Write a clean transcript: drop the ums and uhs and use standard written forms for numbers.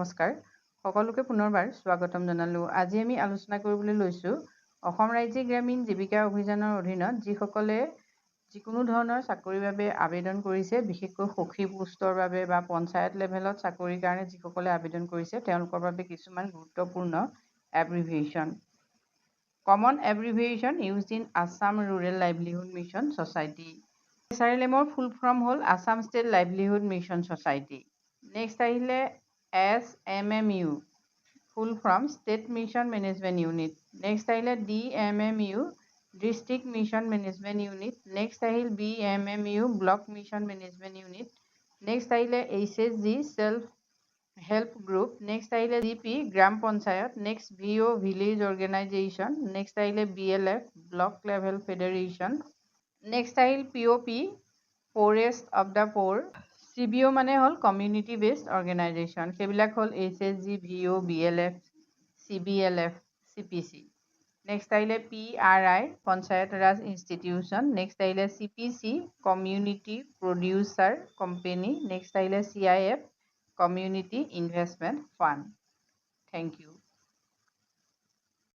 নমস্কাৰ সকলোকে পুনৰবাৰ স্বাগতম জনালোঁ। আজি আমি আলোচনা কৰিবলৈ লৈছোঁ অসম ৰাজ্যিক গ্ৰামীণ জীৱিকা অভিযানৰ অধীনত যিসকলে যিকোনো ধৰণৰ চাকৰিৰ বাবে আবেদন কৰিছে, বিশেষকৈ সখী পোষ্টৰ বাবে বা পঞ্চায়ত লেভেলত চাকৰিৰ কাৰণে যিসকলে আবেদন কৰিছে তেওঁলোকৰ বাবে কিছুমান গুৰুত্বপূৰ্ণ abbreviation. Common abbreviation used in Assam rural livelihood mission society. SRLM-ৰ ফুল ফৰ্ম হ'ল Assam state livelihood mission society. Next আহিলে SMMU, full form state mission management unit. Next আহিলে DMMU, district mission management unit. Next আহিল BMMU, block mission management unit. Next আহিলে HSG, self help group. Next আহিলে GP, gram panchayat. Next VO, village organisation. Next আহিলে BLF, block level federation. Next আহিল POP, প'ৰেষ্ট of the poor. CBO মানে হ'ল community based organisation. সেইবিলাক হ'ল HSG, VO, BLF, CBLF, CPC। Next আহিলে PRI, panchayat raj institution. Next আহিলে CPC, community producer company. Next আহিলে CIF, community investment fund. Thank U.